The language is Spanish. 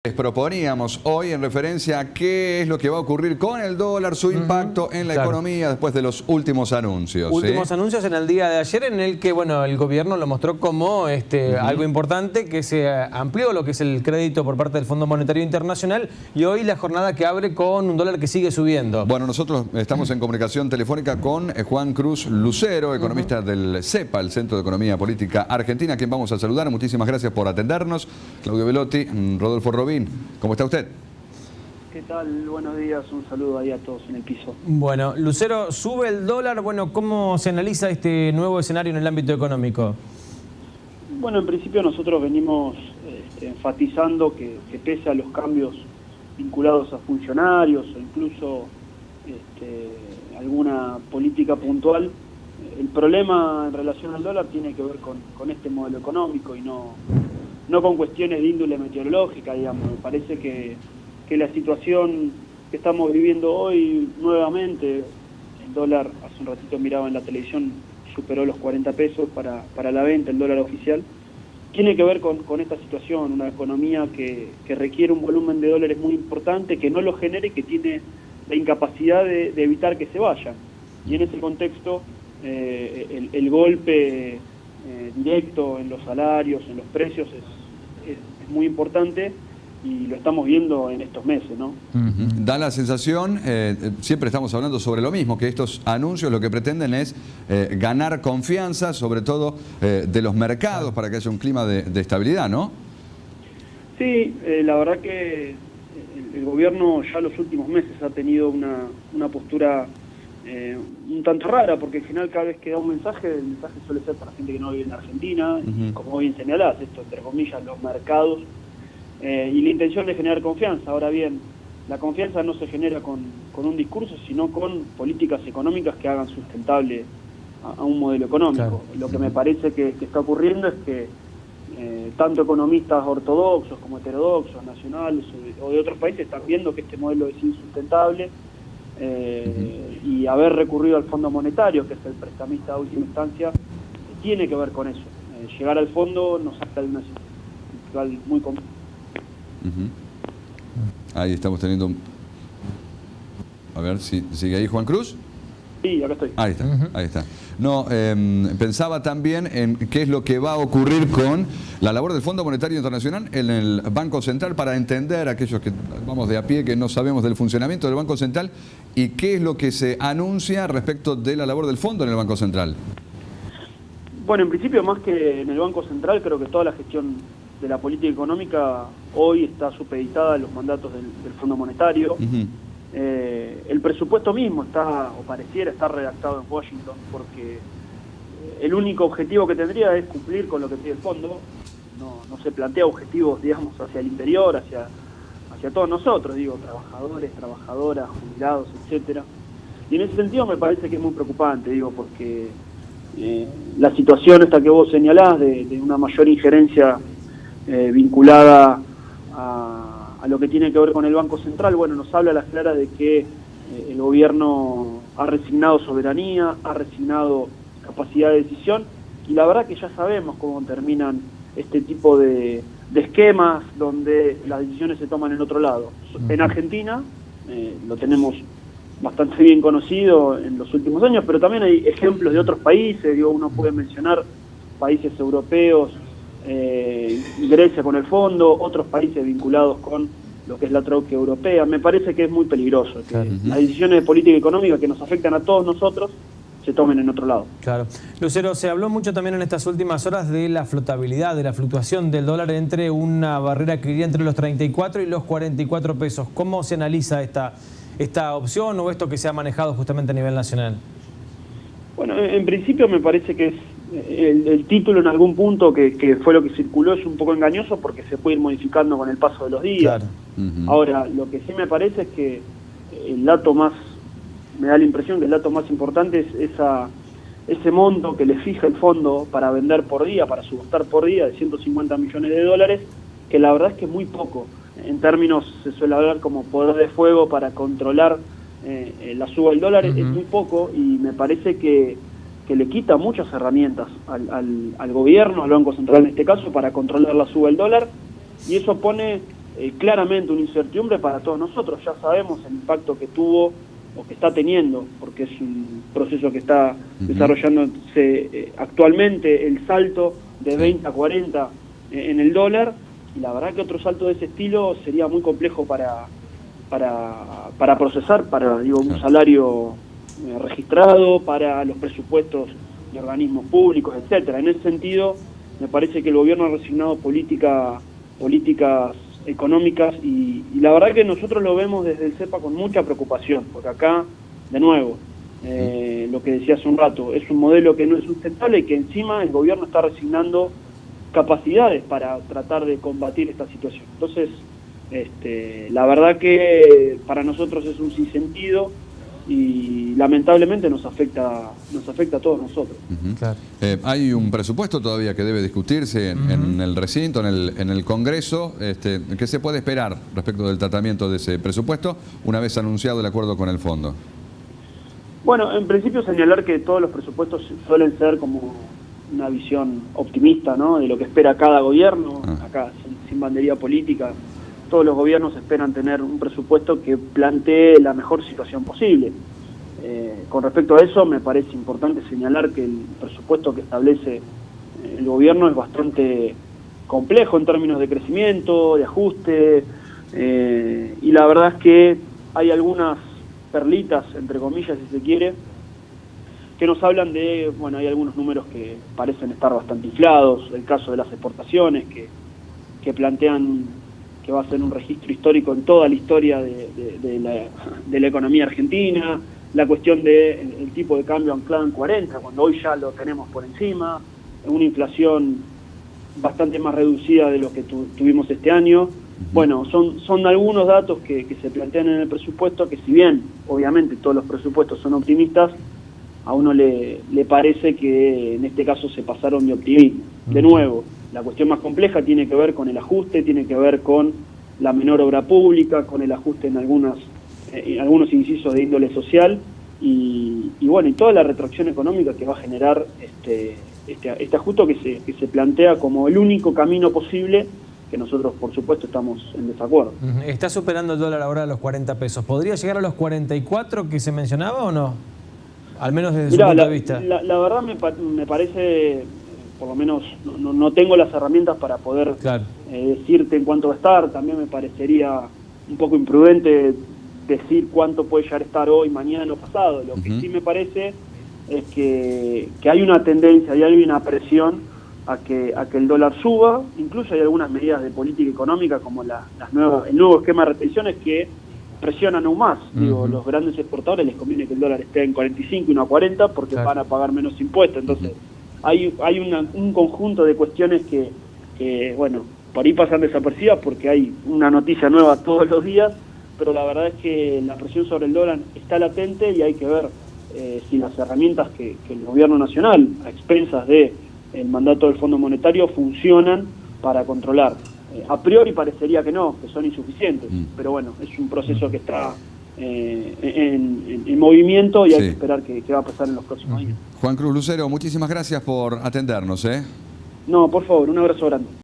Les proponíamos hoy en referencia a qué es lo que va a ocurrir con el dólar, su impacto en la economía después de los últimos anuncios. Últimos anuncios en el día de ayer en el que el gobierno lo mostró como algo importante, que se amplió lo que es el crédito por parte del Fondo Monetario Internacional, y hoy la jornada que abre con un dólar que sigue subiendo. Bueno, nosotros estamos en comunicación telefónica con Juan Cruz Lucero, economista del CEPA, el Centro de Economía Política Argentina, a quien vamos a saludar. Muchísimas gracias por atendernos. Claudio Velotti, Rodolfo Robín. ¿Cómo está usted? ¿Qué tal? Buenos días, un saludo ahí a todos en el piso. Bueno, Lucero, sube el dólar. Bueno, ¿cómo se analiza este nuevo escenario en el ámbito económico? Bueno, en principio nosotros venimos enfatizando que pese a los cambios vinculados a funcionarios o incluso alguna política puntual, el problema en relación al dólar tiene que ver con este modelo económico y no con cuestiones de índole meteorológica, digamos. Me parece que la situación que estamos viviendo hoy, nuevamente, el dólar, hace un ratito miraba en la televisión, superó los 40 pesos para la venta, el dólar oficial, tiene que ver con esta situación, una economía que requiere un volumen de dólares muy importante, que no lo genere y que tiene la incapacidad de evitar que se vayan. Y en ese contexto, el golpe directo en los salarios, en los precios, es muy importante y lo estamos viendo en estos meses, ¿no? Da la sensación, siempre estamos hablando sobre lo mismo, que estos anuncios lo que pretenden es ganar confianza, sobre todo de los mercados, para que haya un clima de estabilidad, ¿no? Sí, la verdad que el gobierno ya los últimos meses ha tenido una postura un tanto rara, porque al final cada vez que da un mensaje, el mensaje suele ser para gente que no vive en Argentina, y como bien señalás, esto entre comillas, los mercados, y la intención de generar confianza. Ahora bien, la confianza no se genera con un discurso, sino con políticas económicas que hagan sustentable a un modelo económico. Claro. Lo que me parece que está ocurriendo es que tanto economistas ortodoxos como heterodoxos, nacionales o de otros países, están viendo que este modelo es insustentable, y haber recurrido al Fondo Monetario, que es el prestamista de última instancia, tiene que ver con eso. Llegar al fondo nos saca de una situación muy compleja. Ahí estamos teniendo... A ver, si ¿sigue ahí Juan Cruz? Sí, acá estoy. Ahí está, ahí está. No, pensaba también en qué es lo que va a ocurrir con la labor del Fondo Monetario Internacional en el Banco Central, para entender a aquellos que vamos de a pie, que no sabemos del funcionamiento del Banco Central, y qué es lo que se anuncia respecto de la labor del Fondo en el Banco Central. Bueno, en principio, más que en el Banco Central, creo que toda la gestión de la política económica hoy está supeditada a los mandatos del Fondo Monetario. El presupuesto mismo está, o pareciera estar redactado en Washington, porque el único objetivo que tendría es cumplir con lo que pide el fondo. No se plantea objetivos, digamos, hacia el interior, hacia todos nosotros, digo, trabajadores, trabajadoras, jubilados, etcétera. Y en ese sentido me parece que es muy preocupante, digo, porque la situación esta que vos señalás de una mayor injerencia vinculada a lo que tiene que ver con el Banco Central, bueno, nos habla a las claras de que el gobierno ha resignado soberanía, ha resignado capacidad de decisión, y la verdad que ya sabemos cómo terminan este tipo de esquemas donde las decisiones se toman en otro lado. En Argentina lo tenemos bastante bien conocido en los últimos años, pero también hay ejemplos de otros países. Digo, uno puede mencionar países europeos, Grecia con el fondo, otros países vinculados con lo que es la troika europea. Me parece que es muy peligroso que las decisiones de política económica que nos afectan a todos nosotros se tomen en otro lado. Claro. Lucero, se habló mucho también en estas últimas horas de la flotabilidad, de la fluctuación del dólar entre una barrera que iría entre los 34 y los 44 pesos. ¿Cómo se analiza esta opción o esto que se ha manejado justamente a nivel nacional? Bueno, en principio me parece que es el título en algún punto que fue lo que circuló es un poco engañoso, porque se puede ir modificando con el paso de los días. Claro. Ahora, lo que sí me parece es que el dato más, me da la impresión que el dato más importante es ese monto que le fija el fondo para vender por día, para subastar por día, de 150 millones de dólares, que la verdad es que es muy poco. En términos, se suele hablar como poder de fuego para controlar la suba del dólar, es muy poco, y me parece que le quita muchas herramientas al gobierno, al Banco Central en este caso, para controlar la suba del dólar, y eso pone claramente una incertidumbre para todos nosotros. Ya sabemos el impacto que tuvo o que está teniendo, porque es un proceso que está desarrollándose actualmente, el salto de 20 a 40 en el dólar, y la verdad que otro salto de ese estilo sería muy complejo para procesar, para un salario registrado, para los presupuestos de organismos públicos, etcétera. En ese sentido, me parece que el gobierno ha resignado políticas económicas y la verdad que nosotros lo vemos desde el CEPA con mucha preocupación, porque acá, de nuevo, lo que decía hace un rato, es un modelo que no es sustentable y que encima el gobierno está resignando capacidades para tratar de combatir esta situación. Entonces, la verdad que para nosotros es un sinsentido y lamentablemente nos afecta a todos nosotros. Claro. Hay un presupuesto todavía que debe discutirse en el recinto, en el Congreso. ¿Qué se puede esperar respecto del tratamiento de ese presupuesto una vez anunciado el acuerdo con el fondo? Bueno, en principio señalar que todos los presupuestos suelen ser como una visión optimista, ¿no?, de lo que espera cada gobierno. Acá, sin bandería política, todos los gobiernos esperan tener un presupuesto que plantee la mejor situación posible. Con respecto a eso, me parece importante señalar que el presupuesto que establece el gobierno es bastante complejo en términos de crecimiento, de ajuste, y la verdad es que hay algunas perlitas, entre comillas, si se quiere, que nos hablan de, bueno, hay algunos números que parecen estar bastante inflados, el caso de las exportaciones, que plantean que va a ser un registro histórico en toda la historia de la economía argentina, la cuestión del tipo de cambio anclado en 40, cuando hoy ya lo tenemos por encima, una inflación bastante más reducida de lo que tuvimos este año. Bueno, son algunos datos que se plantean en el presupuesto que, si bien obviamente todos los presupuestos son optimistas, a uno le parece que en este caso se pasaron de optimismo. De nuevo, la cuestión más compleja tiene que ver con el ajuste, tiene que ver con la menor obra pública, con el ajuste en algunos incisos de índole social y bueno, y toda la retracción económica que va a generar este ajuste que se plantea como el único camino posible, que nosotros por supuesto estamos en desacuerdo. Está superando el dólar ahora a los 40 pesos. ¿Podría llegar a los 44 que se mencionaba o no? Al menos desde su punto de vista. La verdad me parece, por lo menos no tengo las herramientas para poder decirte en cuánto va a estar. También me parecería un poco imprudente decir cuánto puede llegar a estar hoy, mañana o pasado. Lo que sí me parece es que hay una tendencia y hay una presión a que el dólar suba. Incluso hay algunas medidas de política económica como el nuevo esquema de retenciones que presionan aún más. Digo, los grandes exportadores les conviene que el dólar esté en 45 y no a 40 porque van a pagar menos impuestos. Entonces hay un conjunto de cuestiones que bueno, por ahí pasan desapercibidas porque hay una noticia nueva todos los días, pero la verdad es que la presión sobre el dólar está latente y hay que ver si las herramientas que el gobierno nacional, a expensas del mandato del Fondo Monetario, funcionan para controlar. A priori parecería que no, que son insuficientes, pero bueno, es un proceso que está en movimiento y hay que esperar qué va a pasar en los próximos días. Juan Cruz Lucero, muchísimas gracias por atendernos. No, por favor, un abrazo grande.